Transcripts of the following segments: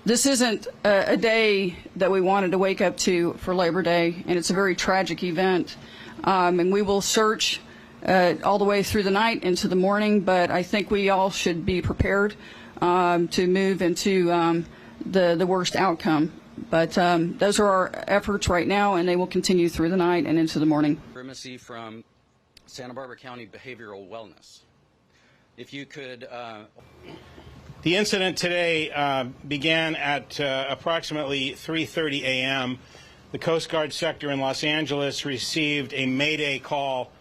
This isn't a day that we wanted to wake up to for Labor Day, and it's a very tragic event. And we will search all the way through the night into the morning, but I think we all should be prepared to move into the worst outcome. But those are our efforts right now, and they will continue through the night and into the morning. Primacy from Santa Barbara County Behavioral Wellness. If you could... The incident today began at approximately 3:30 a.m. The Coast Guard sector in Los Angeles received a Mayday call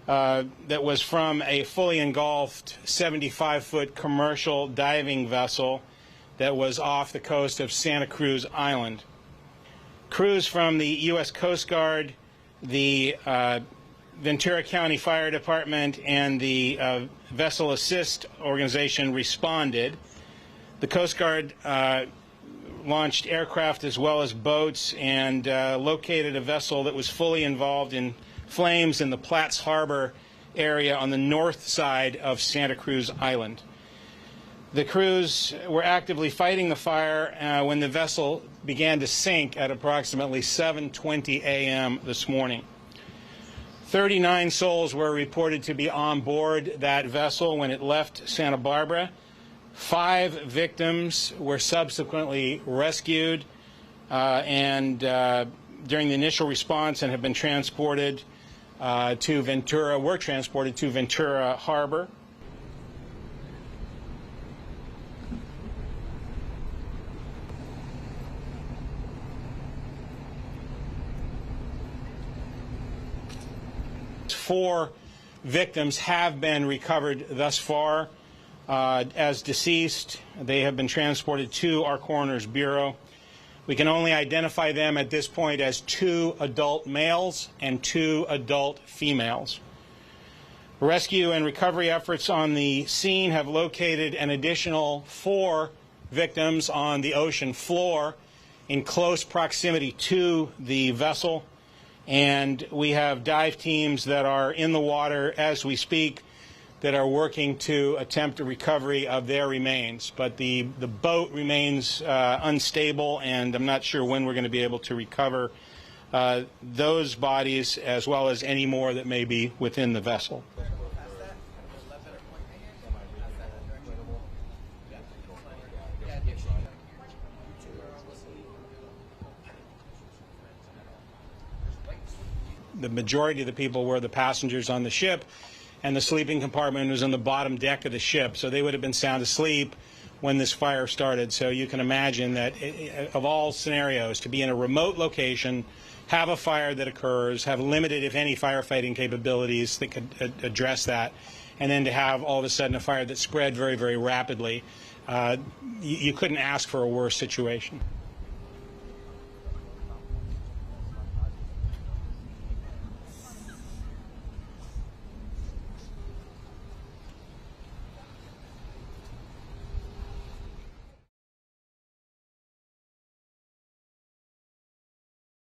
that was from a fully engulfed 75-foot commercial diving vessel that was off the coast of Santa Cruz Island. Crews from the U.S. Coast Guard, the Ventura County Fire Department, and the Vessel Assist Organization responded. The Coast Guard launched aircraft as well as boats and located a vessel that was fully involved in flames in the Platts Harbor area on the north side of Santa Cruz Island. The crews were actively fighting the fire when the vessel began to sink at approximately 7:20 a.m. this morning. 39 souls were reported to be on board that vessel when it left Santa Barbara. 5 victims were subsequently rescued during the initial response and have been transported to Ventura Harbor. Four victims have been recovered thus far as deceased. They have been transported to our Coroner's Bureau. We can only identify them at this point as 2 adult males and 2 adult females. Rescue and recovery efforts on the scene have located an additional 4 victims on the ocean floor in close proximity to the vessel. And we have dive teams that are in the water as we speak that are working to attempt a recovery of their remains. But the boat remains unstable, and I'm not sure when we're going to be able to recover those bodies as well as any more that may be within the vessel. The majority of the people were the passengers on the ship, and the sleeping compartment was on the bottom deck of the ship, so they would have been sound asleep when this fire started. So you can imagine that of all scenarios, to be in a remote location, have a fire that occurs, have limited, if any, firefighting capabilities that could address that, and then to have all of a sudden a fire that spread very, very rapidly, you couldn't ask for a worse situation.